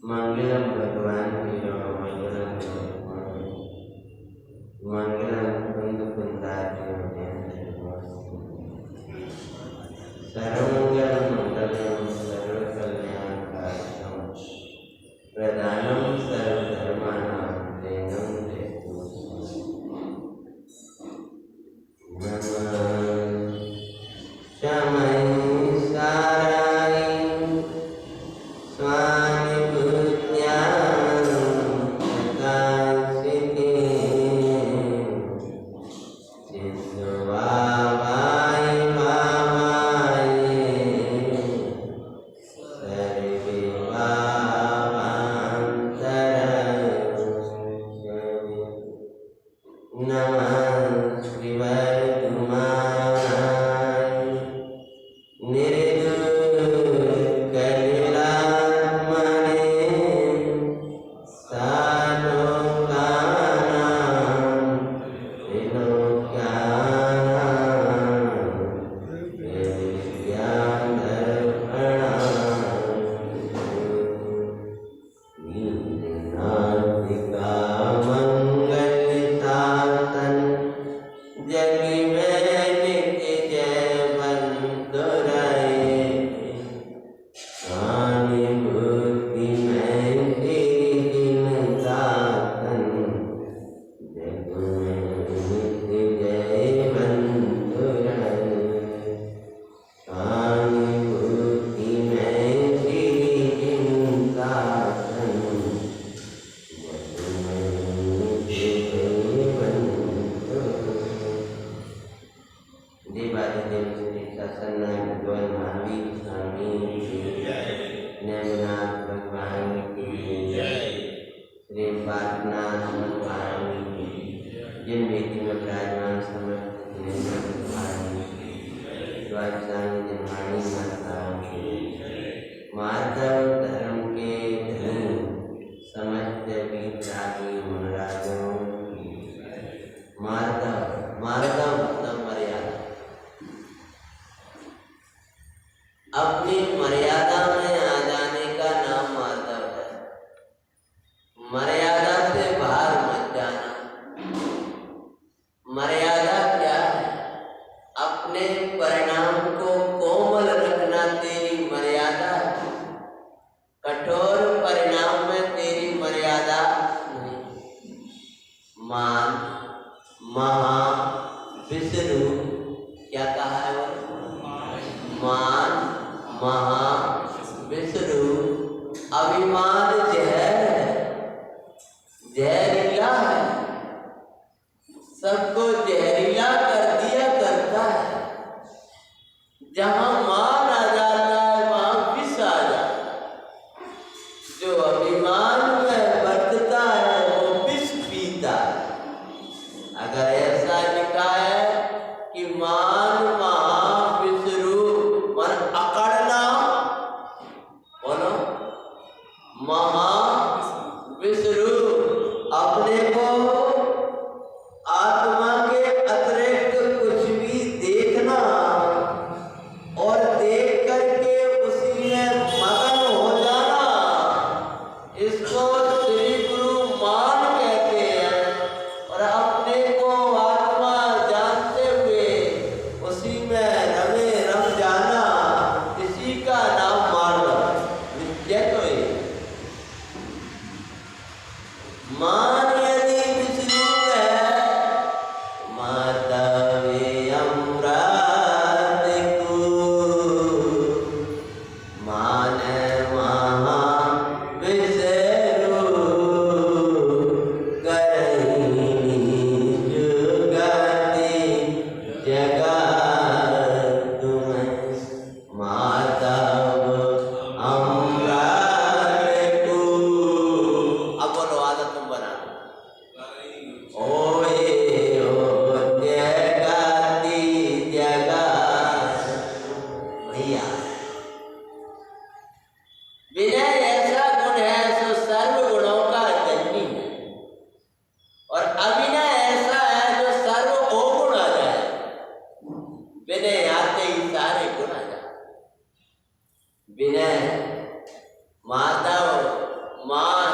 मंगलम भगवान की मंगलम मंगलम कुंद कुंदार्य सर्वमंगल मंगलम सर्वकल्याणकारकम प्रधानम सर्वधर्माणां तेनं जयतु नमः शमय साराय स्वामी बुद्ध्यां प्रकाशिते चिद्वावाय वावाय सर्वे वावान्तरं नमः श्रीवरदुमाय निर्दुःखलीलात्मने सालोकानां त्रिलोक्यानां वीरनाथिका मंगलशासन जग में नित्य जयवंत रहे स्वामी बुद्धि में दिन साधन जग में नित्य जयवंत रहे स्वामी बुद्धि में दिन साधन जग में नित्य जयवंत रहे। देवादिदेव श्री सत्संग भगवान महावीर स्वामी की जय, नैमिनाथ भगवान की जय, श्री पार्श्वनाथ भगवान की जय, जिन व्यक्ति में विराजमान समस्त भगवान की जय, स्वामी जन्माणी माता की जय, माधव धर्म के धर्म समस्त विद्यार्थी महाराजों की जय। माधव माधव मतलब मर्यादा, अपनी मर्यादा में आ जाने का नाम माधव है। मर्यादा से बाहर मत जाना। मर्यादा क्या है? अपने परिणाम को कोमल रखना तेरी मर्यादा है। कठोर परिणाम में तेरी मर्यादा नहीं। मान महा विष्णु क्या कहा है वो? मान महा विष्णु अभिमान जहर है, जहरीला है, सबको जहरीला कर दिया करता है। जहां मान आ जाता है वहां विष आ जाता है। जो अभिमान में बरतता है वो विष पीता है। अगर ऐसा लिखा है कि मान महा विष्णु मन अकड़ना, बोलो महा विष्णु अपने को आत्मा के अतिरिक्त कुछ भी देखना और देख करके उसी में मगन हो जाना, इसको श्री गुरु मान कहते हैं। और अपने को आत्मा जानते हुए उसी में रमे रम जाना, इसी का नाम मानव विद्या। तो मान यदि विष्णु है माता वे अमृत को मान महा विष्णु करही जुगति जगत में माता अमृत को। अब बोलो आदत तुम बना। ओए ओ जगति जगत भैया, विनय ऐसा गुण है जो सर्व गुणों का जननी है, और अभिनय ऐसा है जो सर्व अवगुण आ जाए। विनय आते ही सारे गुण आ जाए। विनय, माधव, मान,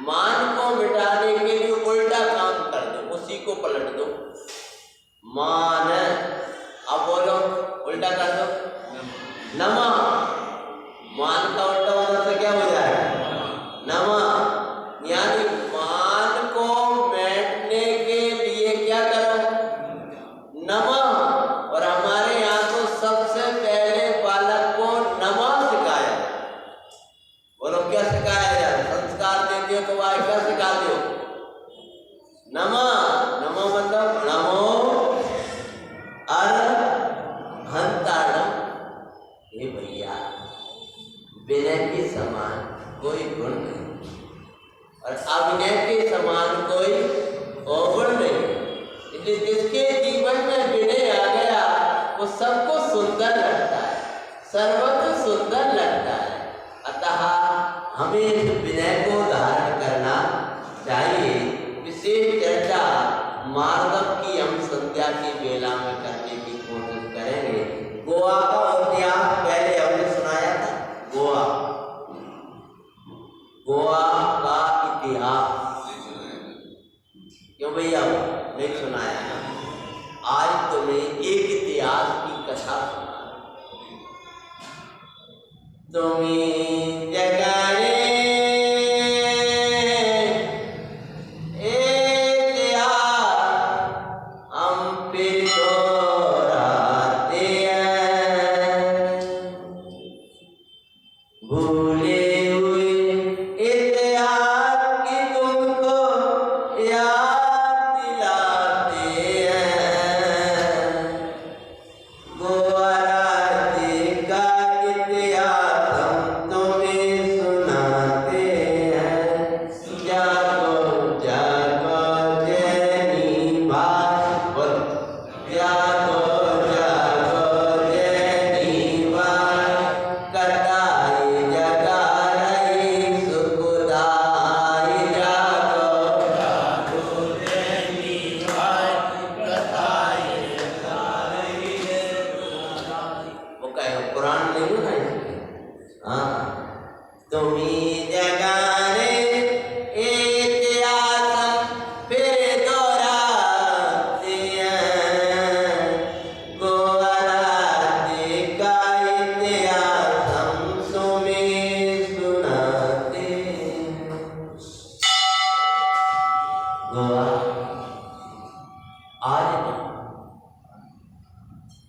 मान को मिटाने के लिए उल्टा काम कर दो, उसी को पलट दो। मान, अब बोलो उल्टा कर दो, नमा। मान का उल्टा होने से क्या हो जाएगा? नमा। यानी मान को मिटाने के लिए क्या करो? नमा। और हमारे यहाँ तो सबसे पहले बालक को नमा सिखाया। बोलो क्या सिखाया जाए? संस्कार देते हो तो वह क्या सिखा दो? नमा। नमा मतलब नमो अरहंताणम। हे भैया, विनय के समान कोई गुण नहीं और अविनय के समान कोई अवगुण नहीं। इसलिए जिसके जीवन में विनय आ गया वो सबको सुंदर लगता है, सर्वत्र सुंदर लगता है। अतः हमें इस विनय को धारण करना चाहिए। विशेष चर्चा मार्गम की हम संध्या की बेला में करने की कोशिश करेंगे। गोवा का इतिहास पहले हमने सुनाया था। गोवा, गोवा का इतिहास क्यों भैया नहीं सुनाया ना? आज तुम्हें एक इतिहास की कथा सुना। तुम्हें जगाने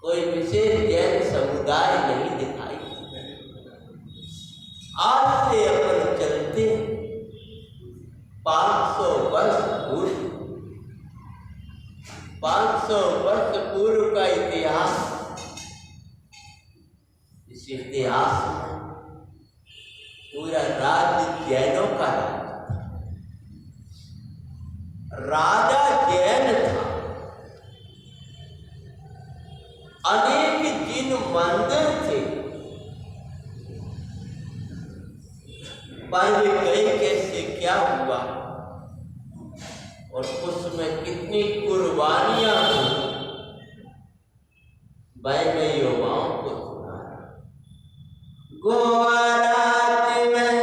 कोई विशेष जैन समुदाय नहीं दिखाई। आज से अपन चलते 500 वर्ष पूर्व, 500 वर्ष पूर्व का इतिहास। इस इतिहास में पूरा राज्य जैनों का राजा जैन था। अनेक जिन मंदिर थे, पर वे गए कैसे, क्या हुआ और उसमें कितनी कुर्बानियां हुई, मैंने युवाओं को सुना। गोवा राज्य में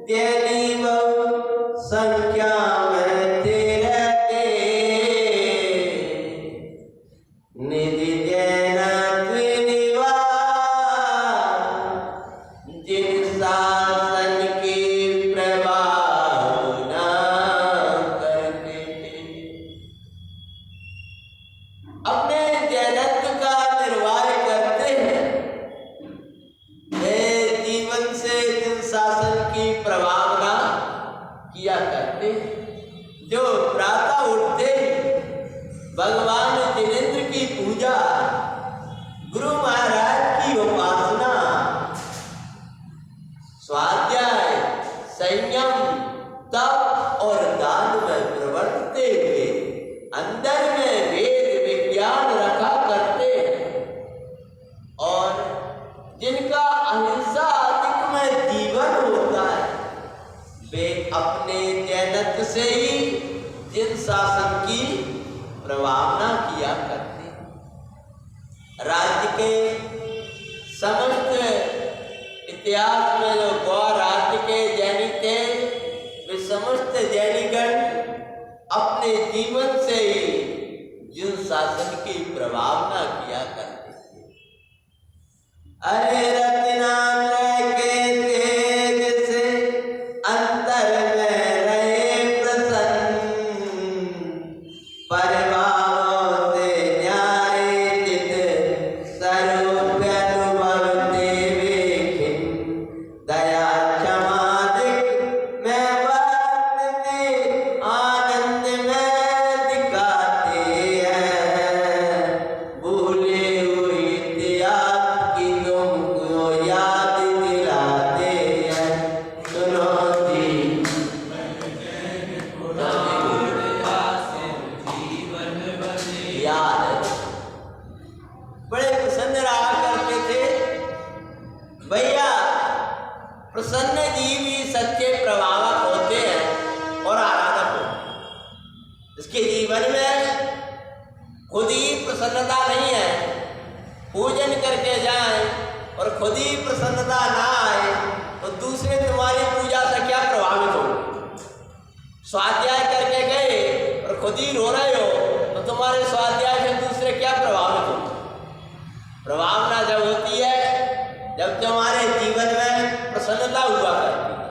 जैनी बहु संख्या में थे रहते, निधि जैन त्रिनिवास जिन शासन की प्रभाव न करते थे। अपने जैनत्व का निर्वाह करते हैं, वे जीवन से जिन शासन की प्रभावना किया करते, जो प्रातः उठते भगवान जिनेंद्र की पूजा, गुरु महाराज की उपासना, स्वाध्याय, संयम, तप और दान में प्रवर्तते हुए अंदर में वेद विज्ञान रखा करते हैं और जिनका अहिंसा अधिक में जीवन होता है, वे अपने जैनत्व से ही जिन शासन की प्रभावना किया करते। राज्य के समस्त इतिहास में जो गौड़ राज्य के जैनी थे, वे समस्त जैनीगण अपने जीवन से ही जिन शासन की प्रभावना किया करते थे। अरे रत्नात्रय के तेज से अंतर में रहे प्रसन्न, परिभावों से न्याय चित सर्वोपरि देवे खिन, दया क्षमा दिख में वर्तते, आनंद में दिखाते हैं, भूले हुए इतिहास की तुमको याद दिलाते हैं। सुनो जी याद बड़े प्रसन्न रहा करते थे भैया। प्रसन्न जीव ही सच्चे प्रभावक होते हैं और आराधक होते हैं। इसके जीवन में खुद ही प्रसन्नता नहीं है, पूजन करके जाए और खुद ही प्रसन्नता ना आए तो दूसरे तुम्हारी पूजा से क्या प्रभावित हो। स्वाध्याय करके गए और खुद ही रो रहे हो तो तुम्हारे स्वाध्याय से दूसरे क्या प्रभावित हो। प्रभावना जब होती है जब तुम्हारे जीवन में प्रसन्नता हुआ करती है,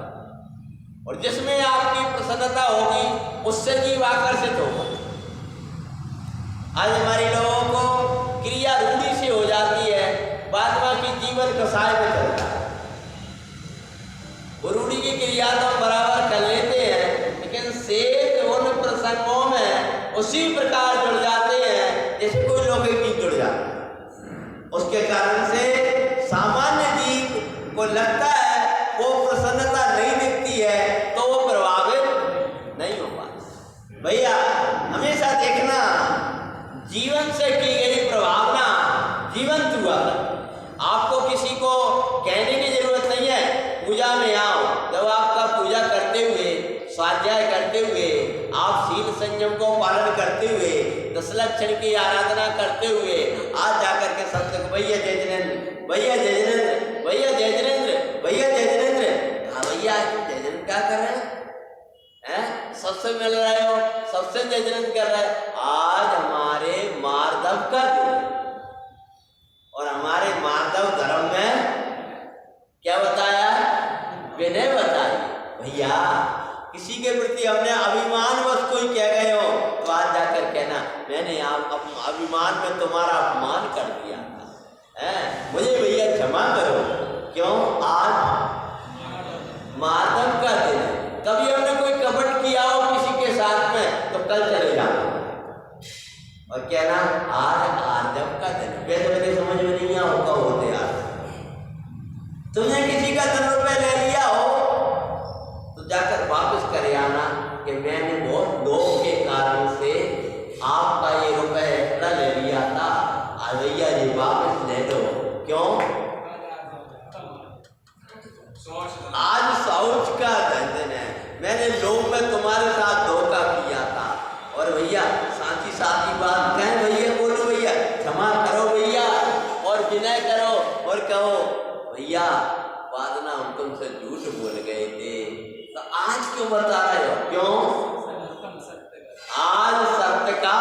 और जिसमें आपकी प्रसन्नता होगी उससे जीव आकर्षित होगा। आज हमारे लोगों को क्रिया रूढ़ी से हो जाती है, बाद बाकी जीवन कसाय में चलता है। वो रूढ़ी की क्रिया तो हम बराबर कर लेते हैं, लेकिन शेष उन प्रसंगों में उसी प्रकार जुड़ जाते हैं जैसे कोई लौकिक चीज जुड़ जाती है। उसके कारण से सामान्य जीव को लगता है वो प्रसन्नता नहीं दिखती है तो वो प्रभावित नहीं हो पाता। भैया हमेशा देखना, जीवन से की गई प्रभावना जीवंत हुआ है। आपको किसी को कहने की जरूरत नहीं है पूजा में आओ। जब आपका पूजा करते हुए, स्वाध्याय करते हुए, आप शील संयम को पालन करते हुए, 10 लक्षण की आराधना करते हुए आज जाकर के सब तक भैया जय जिनेंद्र, भैया जय जिनेंद्र, भैया जय जिनेंद्र, भैया जय जिनेंद्र। हाँ भैया जय जिनेंद्र क्या कर रहे हैं? सबसे मिल रहे हो, सबसे जय जिनेंद्र कर रहे हैं। आज हमारे मार्दव का दिन, और हमारे मार्दव धर्म में क्या बताया? विनय बताई। भैया किसी के प्रति हमने अभिमानवश कोई कह गए हो तो आज जाकर कहना मैंने आप अभिमान में तुम्हारा अपमान कर दिया था, मुझे भैया क्षमा करो। क्यों? आज मार्दव का दिन है। कभी हमने कोई कपट किया हो किसी के साथ में तो कल चले जाओ और कहना आज आर्दव का दिन। वैसे मेरे समझ में नहीं होगा होते यार, तुमने किसी का 10 रुपए ले लिया हो तो जाकर वापस करे आना कि मैंने बहुत लोभ के कारण से आपका ये रुपए एक्स्ट्रा ले लिया था, आज भैया ये वापस ले दो। क्यों? आज शौच का दिन है, मैंने लोभ में तुम्हारे साथ धोखा किया था। और भैया साथी साथी बात कहें भैया, बोलो भैया क्षमा करो भैया, और विनय करो और कहो भैया वादना हम तुमसे झूठ बोल गए थे। तो आज क्यों बता रहे हो? क्यों? आज सत्य का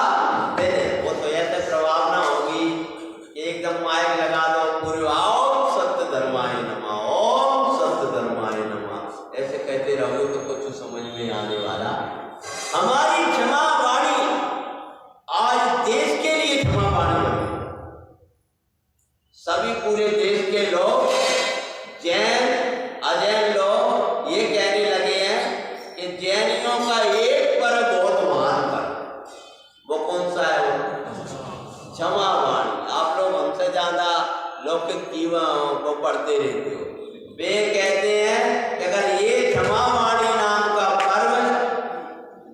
दिन है। वो तो ऐसे प्रभावना होगी एकदम माइक लगा दो पूरे, ओम सत्य धर्माय नमः, ओम सत्य धर्माय नमः, ऐसे कहते रहोगे तो कुछ समझ में आने वाला। हमारी क्षमा वाणी आज देश के लिए क्षमा वाणी है। सभी पूरे देश के लोग, जैन अजैन लोग ये कहने लगे हैं कि जैनियों का एक पर्व बहुत महान पर्व, वो कौन सा है? वो क्षमा वाणी। आप लोग हमसे ज्यादा लौकिक जीवन को पढ़ते रहते हो। वे कहते हैं कि अगर ये क्षमा वाणी नाम का पर्व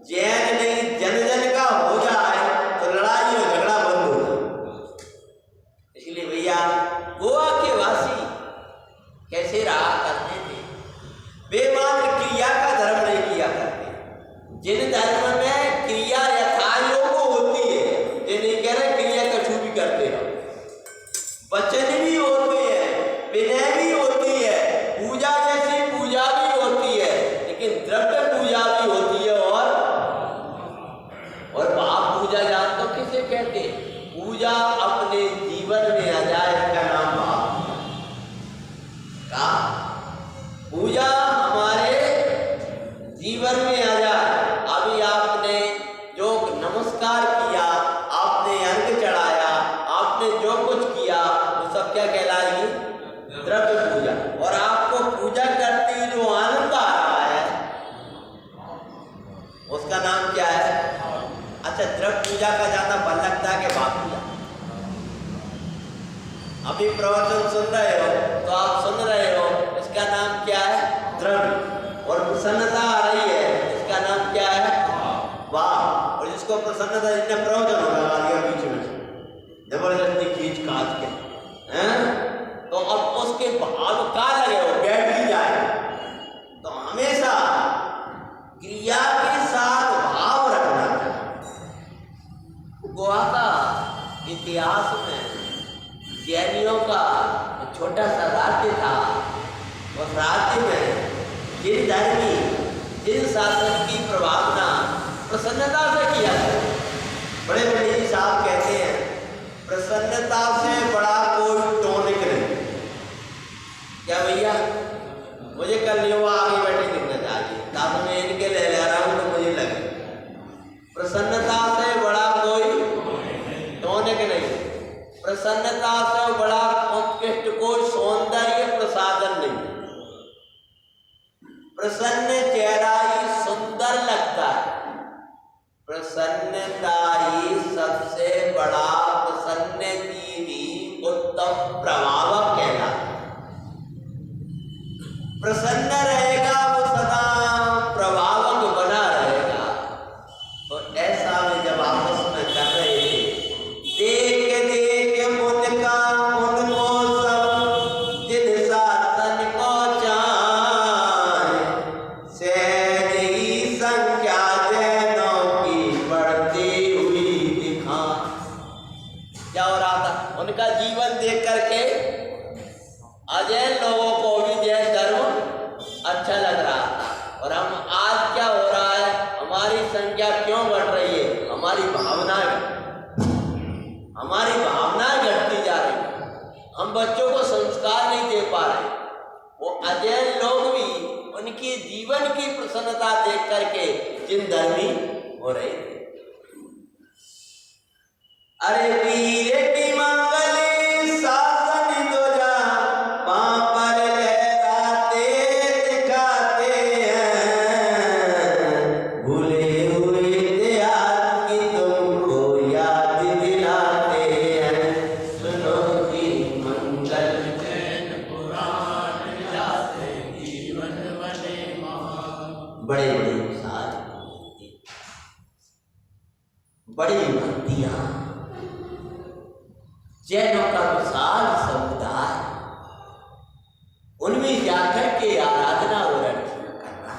जैन नहीं जन जन का हो जाए तो लड़ाई और झगड़ा बंद हो जाए। इसलिए भैया गोवा के वासी कैसे रहा करते थे? वे मात्र क्रिया का धर्म नहीं किया करते। जिन धर्म में क्रिया यथायोग होती है, ये नहीं कह रहे क्रिया कछु भी करते रहो, वचन भी होते हैं, विनय भी होती है, अब क्या कहलाएगी? द्रव्य पूजा। और आपको पूजा करते ही जो आनंद आ रहा है उसका नाम क्या है? अच्छा, द्रव्य पूजा का ज्यादा बल लगता है कि भाव पूजा? अभी प्रवचन सुन रहे हो तो आप सुन रहे हो, इसका नाम क्या है? द्रव्य। और प्रसन्नता आ रही है, इसका नाम क्या है? वाह। और जिसको प्रसन्नता, जितने प्रवचन लगा दिया बीच में जबरदस्ती खींच काट के, हैं? तो अब उसके भाव का लगे हो, बैठ ही जाए। तो हमेशा क्रिया के साथ भाव रखना चाहिए। गोवा का इतिहास में जैनियों का छोटा सा राज्य था। उस राज्य में जिन धर्मी, जिन शासन की प्रभावना प्रसन्नता से किया था, बड़े पंडित जी साहब कहते हैं प्रसन्नता से बड़ा कोई टॉनिक नहीं। क्या भैया, मुझे कल युवा आगे बैठे दिखना चाहिए, ताकि मैं इनके ले रहा हूं तो मुझे लगे प्रसन्नता से बड़ा कोई टॉनिक नहीं। प्रसन्नता से बड़ा उत्कृष्ट कोई सौंदर्य प्रसाधन नहीं। प्रसन्न चेहरा ही सुंदर लगता है। प्रसन्नता ही सबसे बड़ा, प्रसन्न जीवी उत्तम प्रभावक कहलाता है। प्रसन्न रहेगा वो सदा प्रभावक बना रहेगा। तो ऐसा में जब आपस में कर रहे थे, देख देख उनका उनको सब, जिन शासन को चाहे, सैन ही संख्या जैनों की बढ़ती हुई दिखा। क्या हो रहा था? उनका जीवन देख करके अजैन लोगों को भी जैन धर्म अच्छा लग रहा था। और हम आज क्या हो रहा है, हमारी संख्या क्यों बढ़ रही है? हमारी भावनाएं घटती जा रही। हम बच्चों को संस्कार नहीं दे पा रहे। वो अजैन लोग भी उनकी जीवन की प्रसन्नता देख करके जिन धर्मी हो रहे थे। अरे वीर की मंगली शासन दो जा, पापर लहराते दिखाते हैं, भूले हुए इतिहास की तुमको याद दिलाते हैं। सुनो की मंगल जैन पुराण जाते, जीवन बने महान। बड़े बड़े साथ, बड़ी भक्तियां, जैनों का विशाल समुदाय, उनमें जाकर के आराधना और अर्चना करना।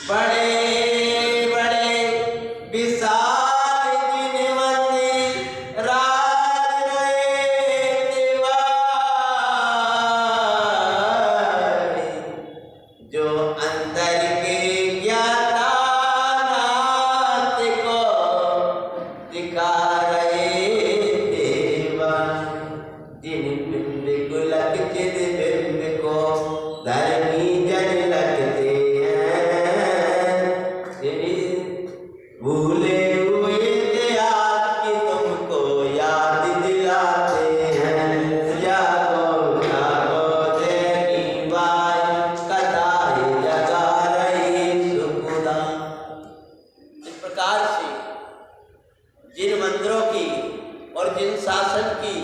बड़े बड़े विशाल जिन मंदिर राज गए दीवार, जो अंदर के ज्ञाता नाथ को दिखा रहे जिन बिंब को लगते बिंब को धर्मी जन लगते हैं, भूले हुए इतिहास की तुमको याद दिलाते हैं। जागो जागो जैनी बाई, कथाएं जगा रही सुखदा। इस प्रकार से जिन मंदिरों की और जिन शासन की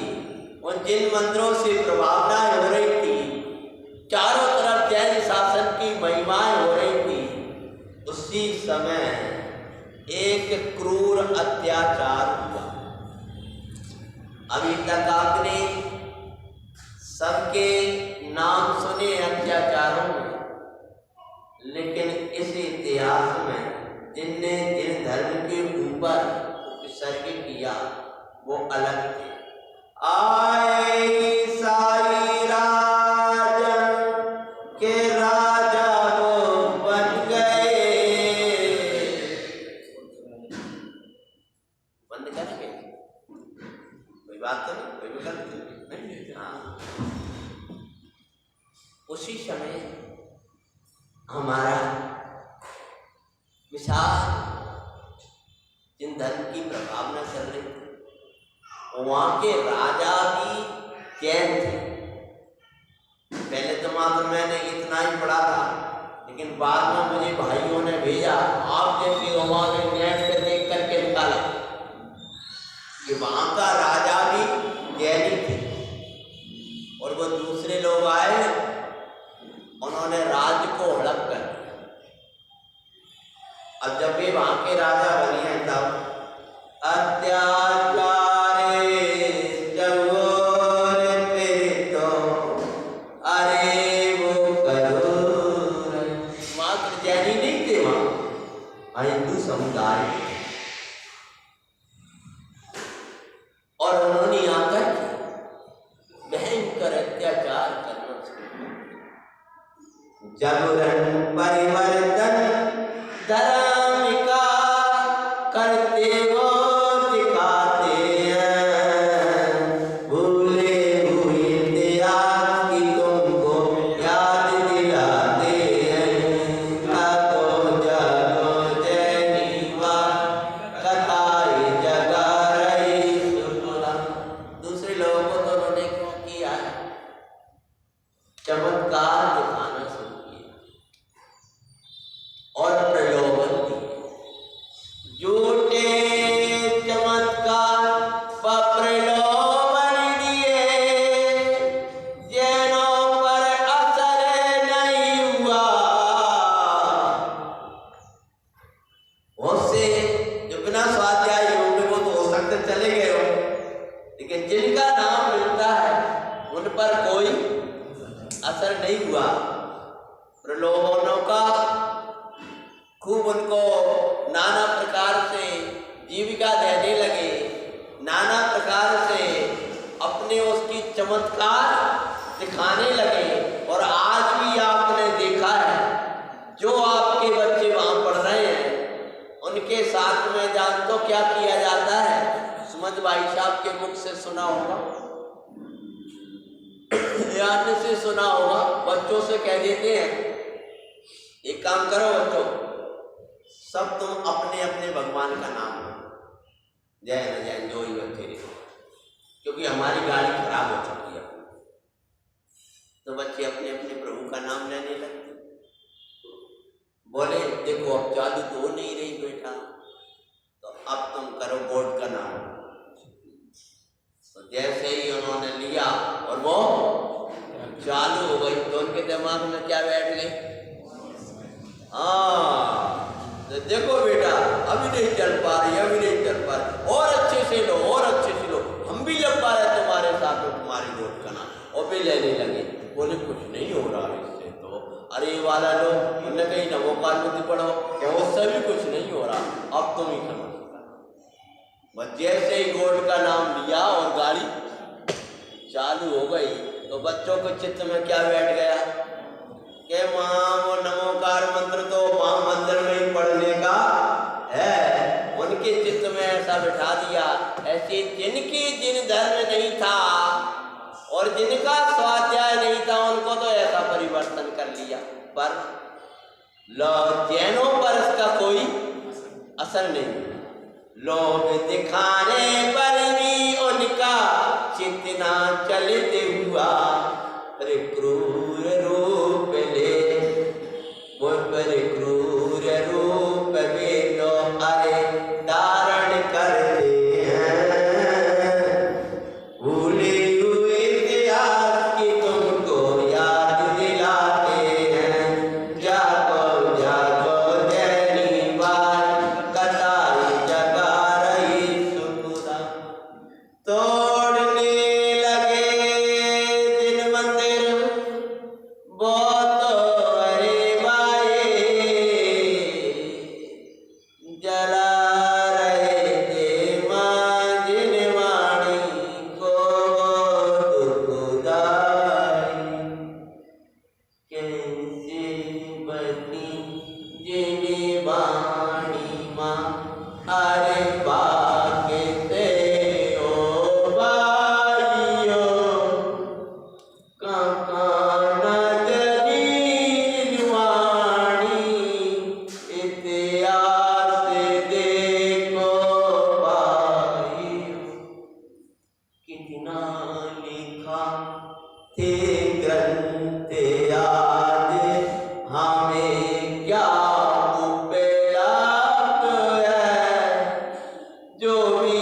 और जिन मंदिरों से प्रभावनाएं हो रही थी, चारों तरफ जैन शासन की महिमाएं हो रही थी, उसी समय एक क्रूर अत्याचार हुआ। अभी तक आपने सबके नाम सुने अत्याचारों में, लेकिन इस इतिहास में जिनने जिन धर्म के ऊपर विसर्ग किया वो अलग थे। आए साई राजन के राजा वो बन गए। बंद करेंगे? कोई बात तो नहीं, कोई विकल्प नहीं। हाँ, उसी समय हमारा विशाल जिन धर्म की प्रभावना चल रही थी, वहाँ के राजा भी जैन थे। पहले तो मात्र मैंने इतना ही पढ़ा था, लेकिन बाद में मुझे भाइयों ने भेजा, आप जैसे वहाँ में नेट पे देख करके निकाला कि वहाँ का राजा भी जैनी थे। और वो दूसरे लोग आए, उन्होंने राज्य को हड़प कर दिया। अब जब वे वहाँ के राजा बने हैं तब अत्याचार हिंदू समुदाय और उन्होंने आकर भयंकर अत्याचार करना शुरू। जबरन परिवर्तन धर्म का करते वो दिखाते हैं, भूले हुए इतिहास की तुमको याद दिलाते हैं। चमत्कार दिखाना शुरू किया और प्रलोभन दिए, झूठे चमत्कार व प्रलोभन दिए, जैनों पर असर नहीं हुआ। उससे जो बिना स्वाध्याय योग्य वो तो हो सकते चले गए हो, लेकिन जिनका नाम मिलता है उन पर कोई असर नहीं हुआ। प्रलोभनों का खूब उनको नाना प्रकार से जीविका देने लगे, नाना प्रकार से अपने उसकी चमत्कार दिखाने लगे। और आज भी आपने देखा है जो आपके बच्चे वहाँ पढ़ रहे हैं उनके साथ में जान तो क्या किया जाता है, सुमन भाई साहब के मुख से सुना होगा, याद से सुना होगा, बच्चों से कह देते हैं एक काम करो बच्चों, सब तुम अपने अपने भगवान का नाम लो, जय न जय जो ही बच्चे रहे, क्योंकि हमारी गाड़ी खराब हो चुकी है। तो बच्चे अपने अपने प्रभु का नाम लेने लगते। बोले देखो अब चालू तो हो नहीं रही बेटा, तो अब तुम करो बोर्ड का नाम। तो जैसे ही उन्होंने लिया और वो चालू हो गई तो उनके दिमाग में क्या बैठ गई, हाँ तो देखो बेटा अभी नहीं चल पा रही, अभी नहीं चल पा रही, और अच्छे से लो और अच्छे से लो, हम भी लग पा रहे तुम्हारे साथ में तुम्हारी वोट का नाम। और भी लेने लगे। बोले कुछ नहीं हो रहा इससे तो, अरे वाला लो, उन्हें कहीं नवोकाल में पढ़ो, क्या उससे भी कुछ नहीं हो रहा, अब तुम ही समझ। बस जैसे ही गोल्ड का नाम लिया और गाड़ी चालू हो गई तो बच्चों के चित्त में क्या बैठ गया कि माँ वो नमोकार मंत्र तो माँ मंदिर में ही पढ़ने का है। उनके चित्त में ऐसा बिठा दिया। ऐसे जिनकी जिन धर्म नहीं था और जिनका स्वाध्याय नहीं था उनको तो ऐसा परिवर्तन कर लिया, पर जैनों पर इसका कोई असर नहीं। लोग दिखाने पर भी उनका चितना चलते हुआ, पर क्रूर रूप ले वो पर क्रूर रूप वे तो अरे धारण करते हैं। भूले हुए इतिहास की तुमको याद दिलाते हैं। जागो जागो जैनी बात कताई जगा रही सुपुरा। तोड़ने लगे दिन मंदिर बहुत अरे बाए, थे ग्रंथ आज हमें क्या उपलाभ है, जो भी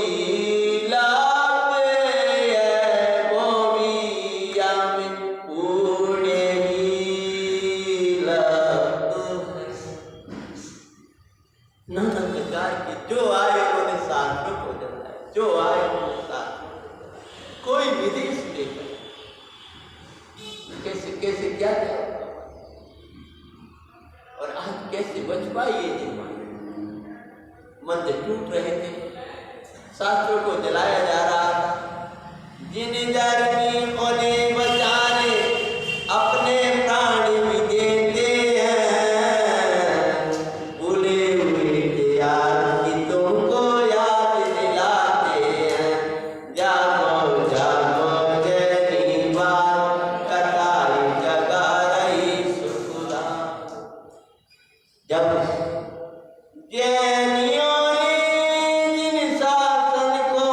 लाभ है वो भी हमें पूरे ही लाभ है। नाना प्रकार के जो आए उन्होंने शास्त्रों को जलाया, जो आए उन्होंने शास्त्रों को जलाया। कोई विदेश लेकर कैसे कैसे क्या क्या और आज कैसे बच पाई ये जमाने। मंदिर टूट रहे थे, शास्त्रों को जलाया जा रहा था। जिन धर्मी उन्हें बचाने अपने प्राण भी देते हैं, भूले हुए याद की तुमको याद दिलाते हैं। जागो जागो जय बात कटाई जगा रही सुखदा। जब जैनियों ने जिन शासन को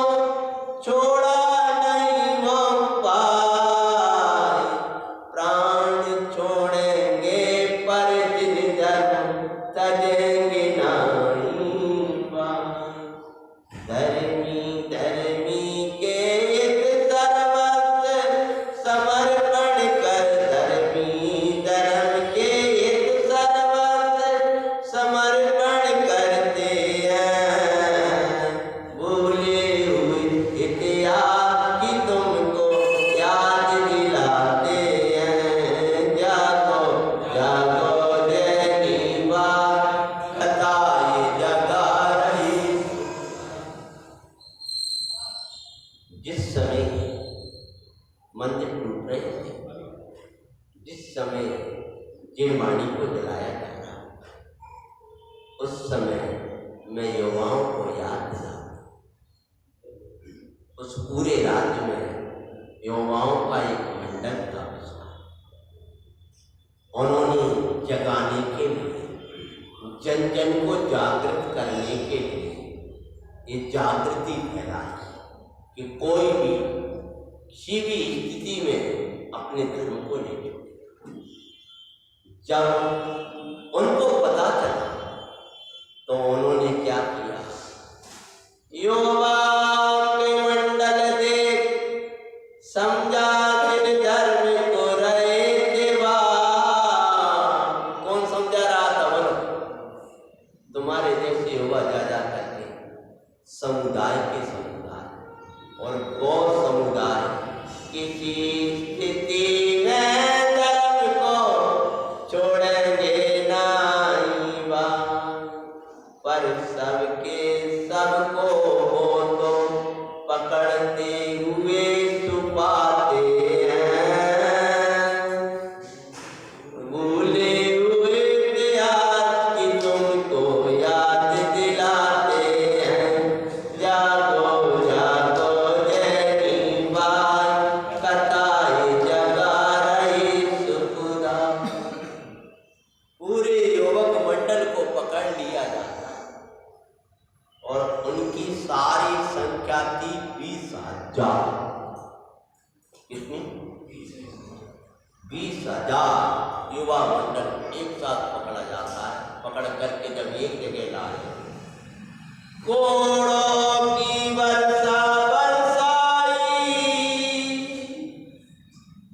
छोड़ा नहीं वो पाए, प्राण छोड़ेंगे पर जिन धर्म तजेंगे नहीं पाए। धर्मी धर्मी के हित सर्वस्व समर्पण कर, धर्मी धर्म के हित सर्वस्व समर्पण करते हैं। भूले हुए इतिहास की तुमको याद दिलाते हैं। जागो जागो जय बात कथाएं जगा रही। जिस समय मंदिर टूट रहे थे, जिस समय जिनवाणी को जलाया जा रहा, उस समय मैं युवाओं को याद दिला। उस पूरे राज्य में युवाओं का एक मंडल था, उन्होंने जगाने के लिए, जन जन को जागृत करने के लिए ये जागृति फैलाई कि कोई भी किसी भी स्थिति में अपने धर्म को नहीं छोड़े। जब उनको पता चला तो उन्होंने क्या किया, युवा के मंडल देख समझा जिन धर्म को रहे थे वहाँ। कौन समझा रहा था? बोलो। तुम्हारे जैसे युवा जा जा करके समुदाय के समुदाय और गौ समुदाय किसी स्थिति में धर्म को छोड़ेंगे नहीं वहाँ, पर सबके सबको वो तो पकड़ते हुए छुपाते हैं। भूले हुए इतिहास की तुमको याद दिलाते हैं। जागो जागो जय बात कथाएं जगा रही सुखदा। पूरे युवक मंडल को पकड़ लिया जाता है और उनकी सारी संख्या थी 20,000। कितनी? 20,000 युवा मंडल एक साथ पकड़ा जाता है। पकड़ करके जब एक जगह लाए, कोड़ों की वर्षा बरसाई,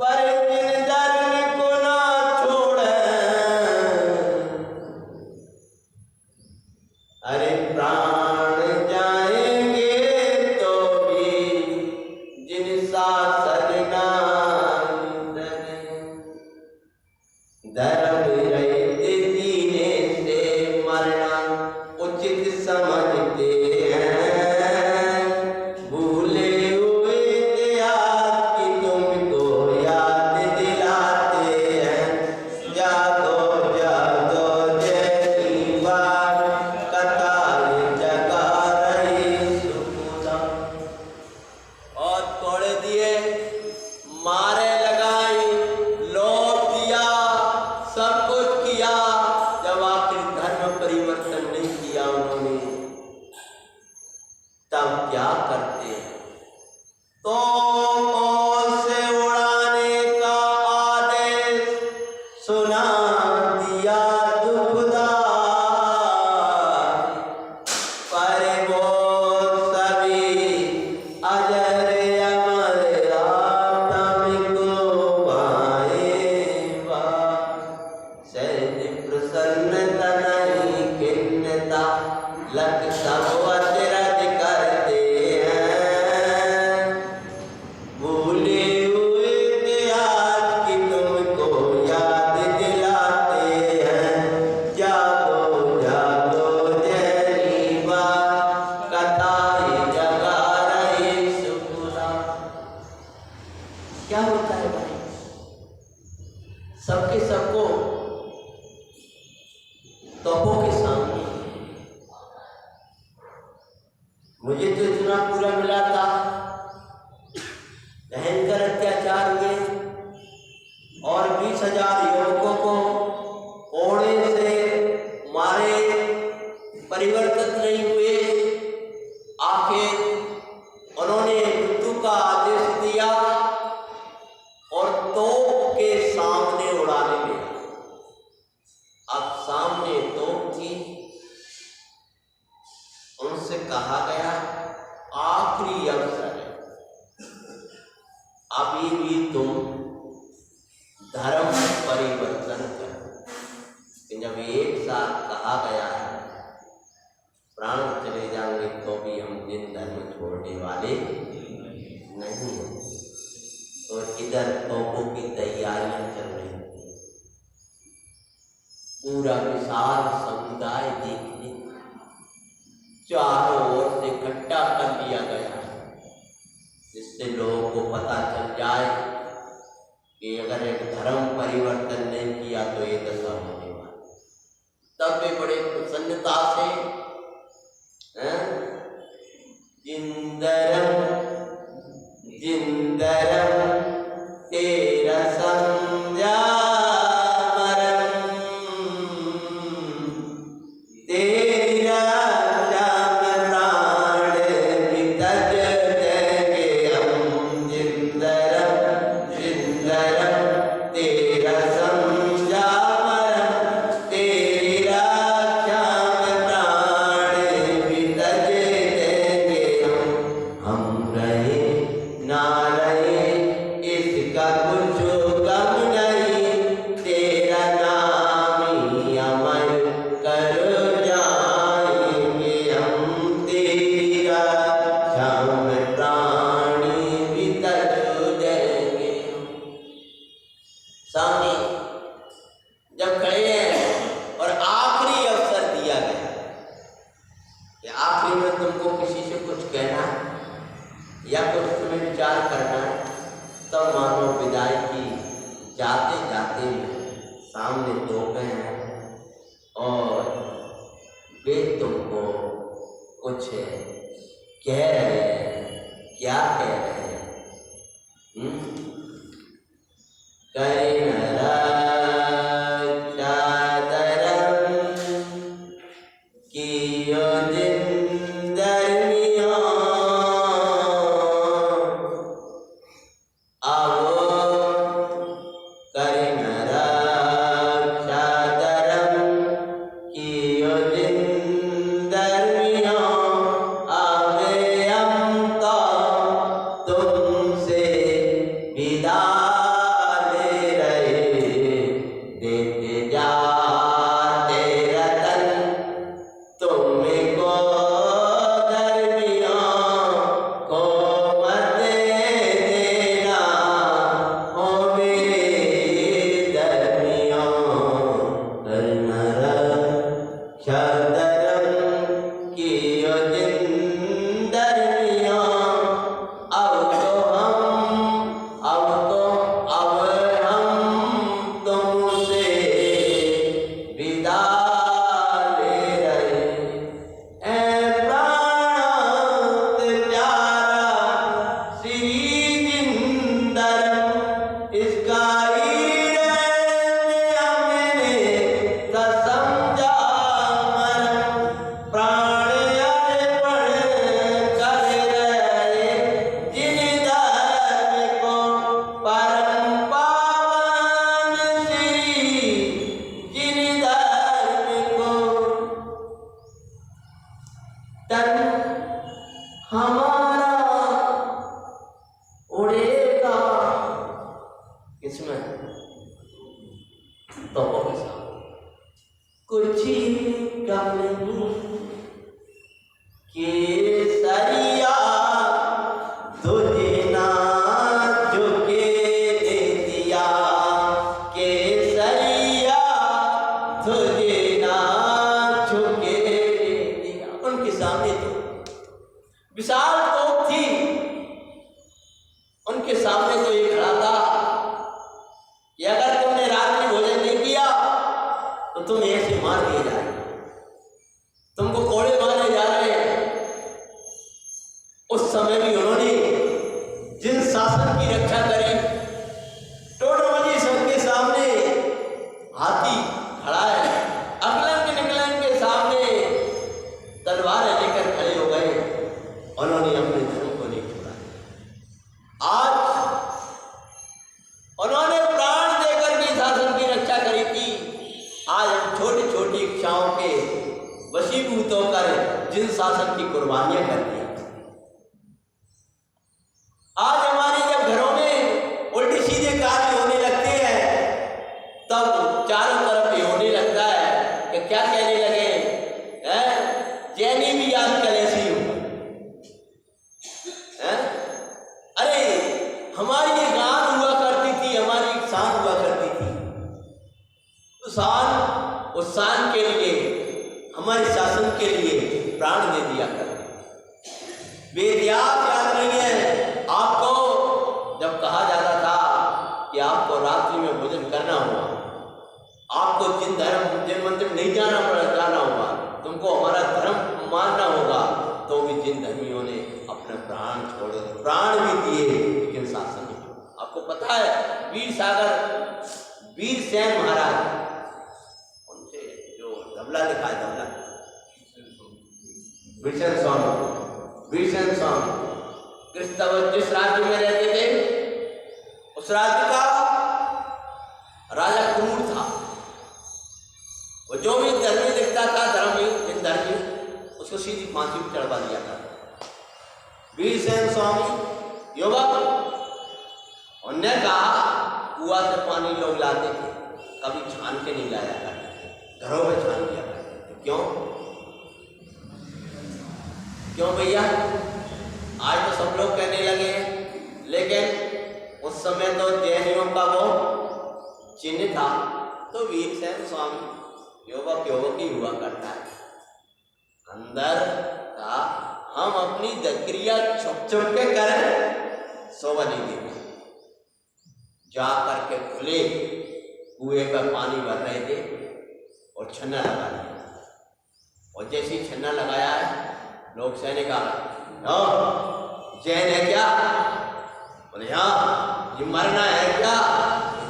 पर जिन धर्म को ना छोड़े, अरे प्राण जाएंगे तो भी जिन शासन ना डरे। धर्म रहते जीने से मरना उचित समझते हैं। क्या होता है भाई? सबके सबको तोपों के सामने मुझे तो इतना पूरा मिला था, भयंकर अत्याचार हुए और 20,000 युवकों को कोड़े से मारे, परिवर्तित नहीं हुए। आखिर उन्होंने मृत्यु का आदेश दिया और तोप के सामने उड़ाने में। अब सामने तोप थी, उनसे कहा गया आखिरी अवसर है, अभी भी तुम धर्म परिवर्तन करो। जब एक साथ कहा गया है प्राण चले जाएंगे तो भी हम दिन धर्म छोड़ने वाले नहीं हैं। तो इधर तोपों की तैयारियां चल रही थी, पूरा विशाल समुदाय देखने चारों ओर से इकट्ठा कर लिया गया, जिससे लोगों को पता चल जाए कि अगर एक धर्म परिवर्तन नहीं किया तो ये दशा होने वाली। तब वे बड़े प्रसन्नता से जिंदरम जिंदरम तेरा संध्या या कुछ तुम्हें विचार करना है, तब मानो विदाई की जाते जाते सामने तोपे हैं और वे तुमको कुछ कह रहे हैं। क्या कह रहे हैं? विशाल तोप थी, उनके सामने तो एक खड़ा था कि अगर तुमने रात्रि भोजन नहीं किया तो तुम ऐसे मार दिए जाए, तुमको कोड़े मारे जा रहे हैं। उस समय भी उन्होंने जिन शासन की रक्षा करी, टोडरमल सब के सामने हाथी खड़ा है, अकलन निकलन के सामने तलवार लेकर खड़े हो गए, उन्होंने अपने धर्म को नहीं छोड़ा। आज उन्होंने प्राण देकर के शासन की रक्षा करी थी। आज हम छोटी छोटी इच्छाओं के वशीभूत होकर जिन शासन की कुर्बानियां करते हैं। आज हमारे जब घरों में उल्टे सीधे कार्य होने लगते हैं, तब चारों तरफ ये होने लगता है कि क्या कहने लगे, जैनी भी आजकल ऐसी होगा। अरे हमारी एक गान हुआ करती थी, हमारी एक शान हुआ करती थी, उस शान के लिए, हमारे शासन के लिए प्राण दे दिया करते। वेदव्यास याद नहीं है आपको, जब कहा जाता था कि आपको रात्रि में भोजन करना होगा, आपको जिन मंदिर नहीं जाना होगा, तुमको हमारा धर्म मानना होगा, तो भी जिन धर्मियों ने अपने प्राण छोड़े, प्राण भी दिए, लेकिन शासन नहीं छोड़ा। आपको पता है वीर सेन महाराज, उनसे जो तबला लिखा है, तबला विषण स्वामी कृष्ण जिस राज्य में रहते थे, उस राज्य का राजा क्रूर था। वो जो भी धर्मी दिखता था, धर्मी उसको सीधी फांसी पर चढ़वा दिया था। वीरसेन स्वामी युवक, उन्होंने कहा कुआ से पानी लोग लाते थे, कभी छान के नहीं लाया करते थे, घरों में छान किया करते थे। क्यों भैया? आज तो सब लोग कहने लगे हैं, लेकिन उस समय तो जैनियों का वो चिन्ह था, तो वीरसेन स्वामी युवक ही हुआ करता है। अंदर का हम अपनी क्रिया छुप के करें, शोभा नहीं देते। जा करके खुले कुएं पर पानी भर रहे थे और छन्ना लगा दिया, और जैसे ही छन्ना लगाया है, लोग सैनिक आ रहे, जैन है क्या? बोले हाँ। ये मरना है क्या?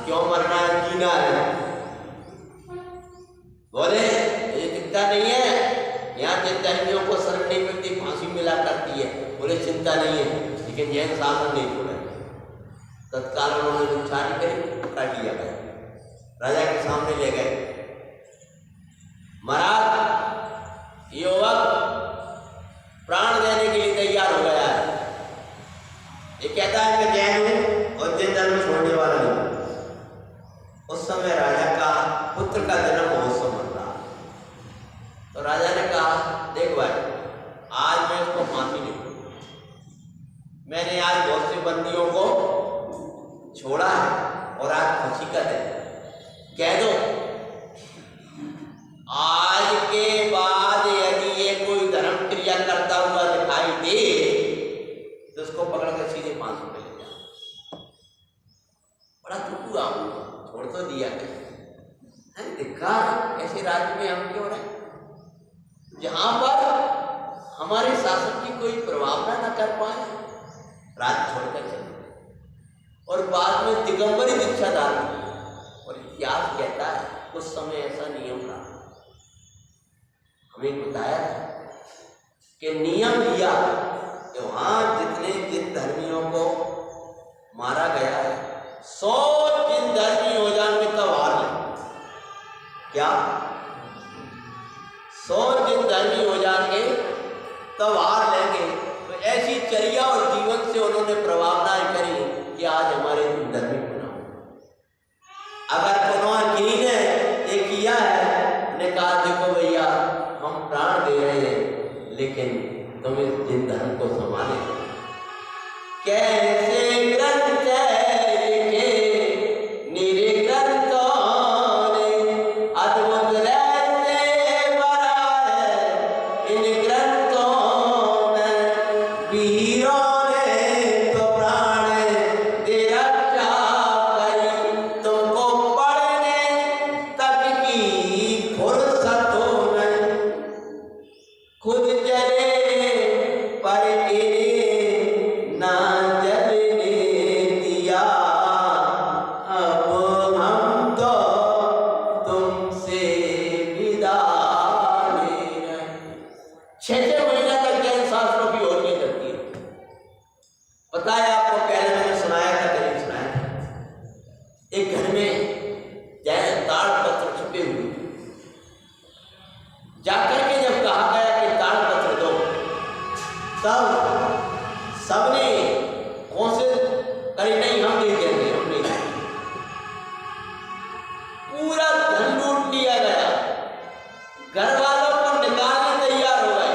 क्यों मरना है? जीना है। बोले ये चिंता नहीं है, यहाँ जिन धर्मियों को शरण नहीं मिलती, फांसी मिला करती है। बोले चिंता नहीं है, लेकिन जैन शासन नहीं छोड़ा। तत्काल उन्होंने छानी करी, काट लिया गया, राजा के सामने ले गए। महाराज ये युवक प्राण देने के लिए तैयार हो गया है, ये कहता है मैं जैन हूं और जिन धर्म छोड़ने वाला नहीं। उस समय राजा का पुत्र का जन्म महोत्सव बन रहा, तो राजा ने कहा देख भाई, आज मैं इसको फांसी नहीं दूंगा, मैंने आज बहुत से बंदियों को छोड़ा है और आज खुशी का दिन, कह दो आज के बाद यदि ये कोई धर्म क्रिया करता हुआ दिखाई दे तो उसको पकड़ कर सीधे फांसी पे ले जाओ। बड़ा दुख हुआ, छोड़ तो दिया है। देखा ऐसे राज्य में हम क्यों रहे, जहां पर हमारे शासन की कोई प्रभावना न कर पाए, राज्य छोड़कर चले, और बाद में दिगंबरी दीक्षा धारण की। और इतिहास कहता है उस समय ऐसा नियम रहा, हमें बताया कि नियम लिया कि वहां जिन धर्मियों को मारा गया है, 100 जिन धर्मी हो जाएंगे तब हार लेंगे। क्या 100 जिन धर्मी हो जाएंगे तब हार लेंगे? तो ऐसी चर्या और जीवन से उन्होंने प्रभावनाएं करी कि आज हमारे धर्मी बना। अगर उन्होंने किन्हीं ने ये किया है, ने कहा देखो भैया हम प्राण दे रहे हैं, लेकिन तुम इस जिन धर्म को संभाले। कैसे ग्रंथ लिखे एक घर में ताड़ पत्र छुपे हुए, जाकर के जब कहा गया कि ताड़ पत्र दो, तब सबने कौन से करी, नहीं हम नहीं देंगे, हम नहीं देंगे। पूरा धन लूट लिया गया, घर वालों को निकालने तैयार हो गए।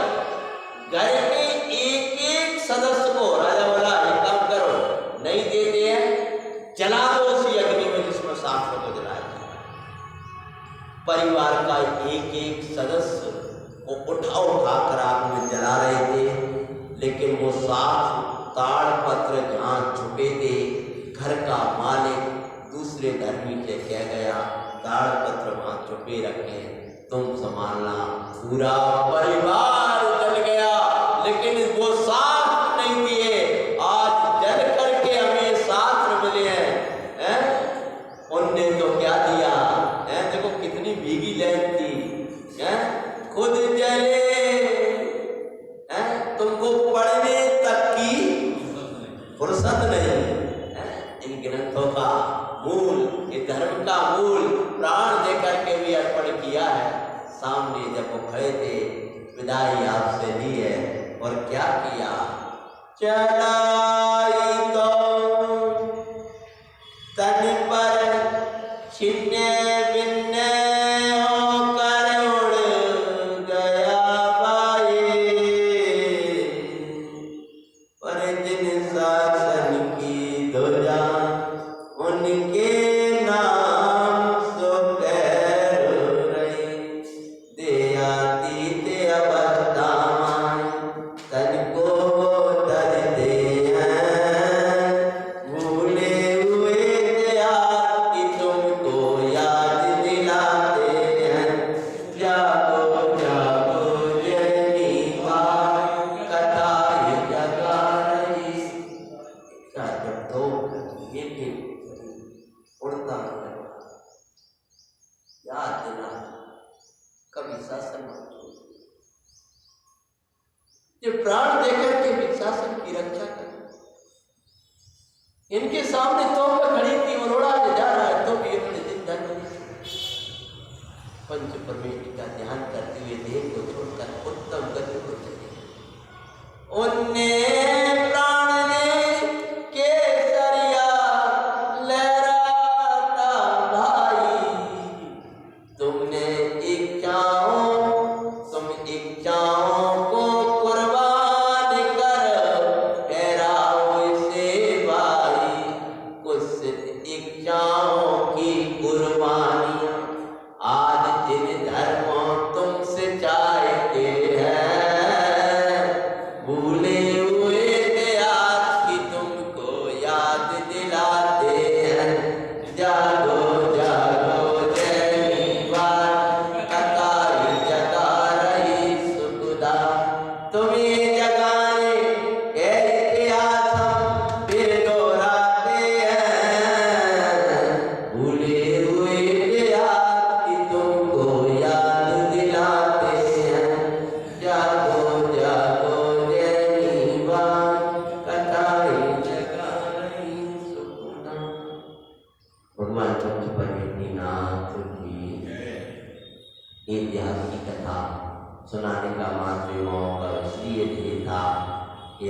घर के एक एक सदस्य को राजा बोला, एक काम करो, नहीं देते हैं, जला दो उसी अग्नि में जिसमें 60 को जलाया जाए। परिवार का एक एक सदस्य को उठा उठा कर आग में जला रहे थे, लेकिन वो 60 ताड़ पत्र जहाँ छुपे थे, घर का मालिक दूसरे धर्मी से कह गया, ताड़ पत्र वहां छुपे रखे, तुम संभालना। पूरा परिवार जल गया, लेकिन वो साथ नहीं दिए। आज जल करके हमें साथ मिले हैं, उनने तो क्या दिया है, देखो कितनी भीगी लैन थी, खुद जले, तुमको पढ़ने तक की फुर्सत नहीं। इन ग्रंथों का मूल, ये धर्म का मूल प्राण देकर के भी अर्पण किया है। सामने जब वो खड़े थे, विदाई आपसे ली है, और क्या किया, चढ़ाई तो तन पर छिन्ने बिन्ने होकर उड़ गया बाए, पर जिन शासन की ध्वजा उनके नाम सो पैर रही, देयातीत अवस्थाएं तन को धरते हैं, भूले हुए त्याग की तुमको याद दिलाते हैं। जागो जागो जयनी माँ, कथा ये जगा रही। जब दो ये उड़ता याद दिला, कभी शासन मत छोड़ो। ये प्राण देकर के भी शासन की रक्षा कर, इनके सामने तोप खड़ी थी और उड़ा के जा रहा है, तो भी इन्होंने दिन धन पंच परमेश्वर का ध्यान करते हुए देह को छोड़कर उत्तम गति को चले। उनने प्राण ने केसरिया लहराता भाई, तुमने इच्छाओं को कुर्बान कर ठहराओ इसे भाई। कुछ इच्छाओं की कुर्बानियां आज जिन धर्मों तुमसे चाहते हैं, भूले हुए थे आज की तुमको याद दिलाते हैं। जागो जागो जयनी बात, कताई जगा रही सुखदा, तुम्हें जगाने के इतिहास हम फिर दोहराते हैं, भूले हुए थे आज की तुमको याद दिलाते हैं। जागो जागो जयनी बात, कताई जगा रही सुखदा। भगवान पंच परमेश्वरनाथ की इतिहास की कथा सुनाने का मात्र मौका इसलिए था कि